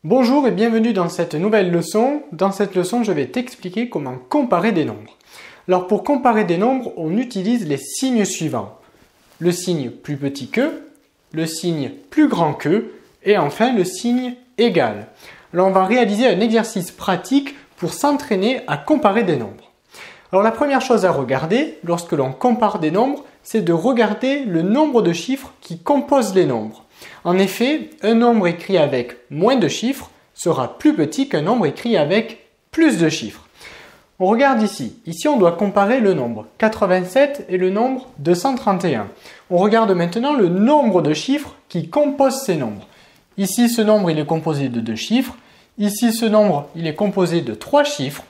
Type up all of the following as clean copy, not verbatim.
Bonjour et bienvenue dans cette nouvelle leçon. Dans cette leçon, je vais t'expliquer comment comparer des nombres. Alors pour comparer des nombres, on utilise les signes suivants. Le signe plus petit que, le signe plus grand que, et enfin le signe égal. Alors on va réaliser un exercice pratique pour s'entraîner à comparer des nombres. Alors la première chose à regarder lorsque l'on compare des nombres, c'est de regarder le nombre de chiffres qui composent les nombres. En effet, un nombre écrit avec moins de chiffres sera plus petit qu'un nombre écrit avec plus de chiffres. On regarde ici. Ici, on doit comparer le nombre 87 et le nombre 231. On regarde maintenant le nombre de chiffres qui composent ces nombres. Ici, ce nombre il est composé de 2 chiffres. Ici, ce nombre il est composé de 3 chiffres.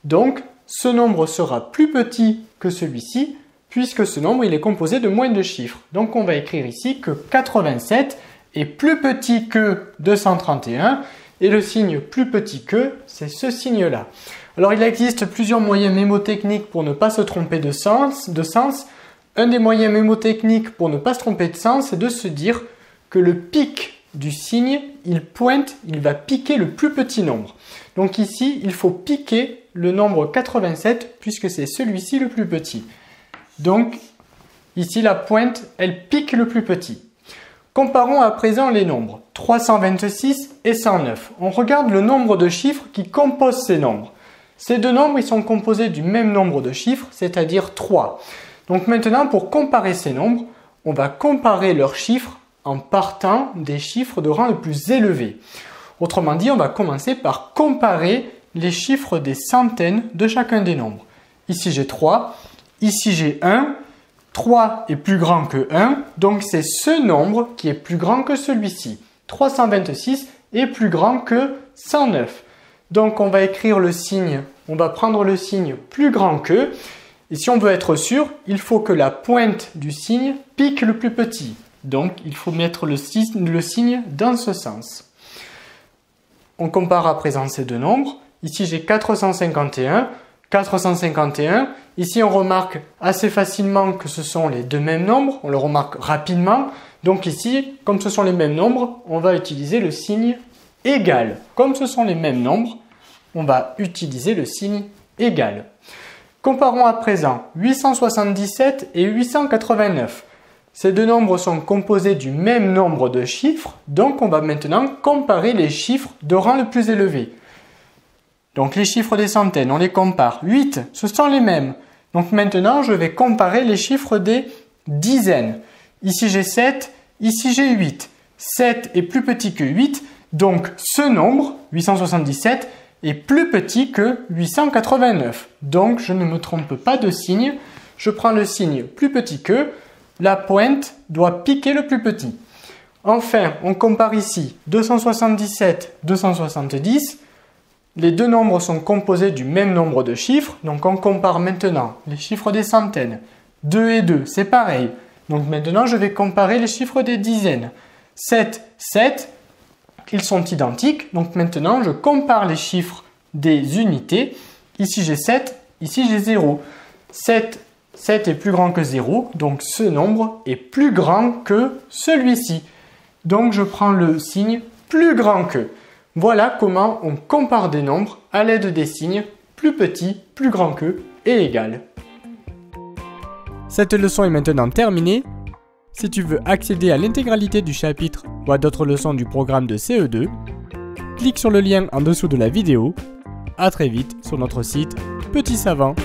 Donc, ce nombre sera plus petit que celui-ci, puisque ce nombre il est composé de moins de chiffres. Donc, on va écrire ici que 87 est plus petit que 231, et le signe plus petit que, c'est ce signe-là. Alors, il existe plusieurs moyens mémotechniques pour ne pas se tromper de sens. Un des moyens mémotechniques pour ne pas se tromper de sens, c'est de se dire que le pic du signe, il va piquer le plus petit nombre. Donc ici, il faut piquer le nombre 87, puisque c'est celui-ci le plus petit. Donc, ici, la pointe, elle pique le plus petit. Comparons à présent les nombres 326 et 109. On regarde le nombre de chiffres qui composent ces nombres. Ces deux nombres, ils sont composés du même nombre de chiffres, c'est-à-dire 3. Donc maintenant, pour comparer ces nombres, on va comparer leurs chiffres en partant des chiffres de rang le plus élevé. Autrement dit, on va commencer par comparer les chiffres des centaines de chacun des nombres. Ici, j'ai 3. Ici, j'ai 1. 3 est plus grand que 1, donc c'est ce nombre qui est plus grand que celui-ci. 326 est plus grand que 109. Donc on va écrire le signe, on va prendre le signe plus grand que, et si on veut être sûr, il faut que la pointe du signe pique le plus petit. Donc il faut mettre le signe dans ce sens. On compare à présent ces deux nombres. Ici j'ai 451. 451. Ici, on remarque assez facilement que ce sont les deux mêmes nombres. On le remarque rapidement. Donc ici, comme ce sont les mêmes nombres, on va utiliser le signe égal. Comme ce sont les mêmes nombres, on va utiliser le signe égal. Comparons à présent 877 et 889. Ces deux nombres sont composés du même nombre de chiffres. Donc, on va maintenant comparer les chiffres de rang le plus élevé. Donc les chiffres des centaines, on les compare. 8, ce sont les mêmes. Donc maintenant, je vais comparer les chiffres des dizaines. Ici j'ai 7, ici j'ai 8. 7 est plus petit que 8, donc ce nombre, 877, est plus petit que 889. Donc je ne me trompe pas de signe, je prends le signe plus petit que, la pointe doit piquer le plus petit. Enfin, on compare ici 277, 270. Les deux nombres sont composés du même nombre de chiffres, donc on compare maintenant les chiffres des centaines. 2 et 2, c'est pareil. Donc maintenant, je vais comparer les chiffres des dizaines. 7, 7, ils sont identiques. Donc maintenant, je compare les chiffres des unités. Ici, j'ai 7, ici, j'ai 0. 7 est plus grand que 0, donc ce nombre est plus grand que celui-ci. Donc je prends le signe plus grand que. Voilà comment on compare des nombres à l'aide des signes plus petit, plus grand que et égal. Cette leçon est maintenant terminée. Si tu veux accéder à l'intégralité du chapitre ou à d'autres leçons du programme de CE2, clique sur le lien en dessous de la vidéo. À très vite sur notre site Petit Savant.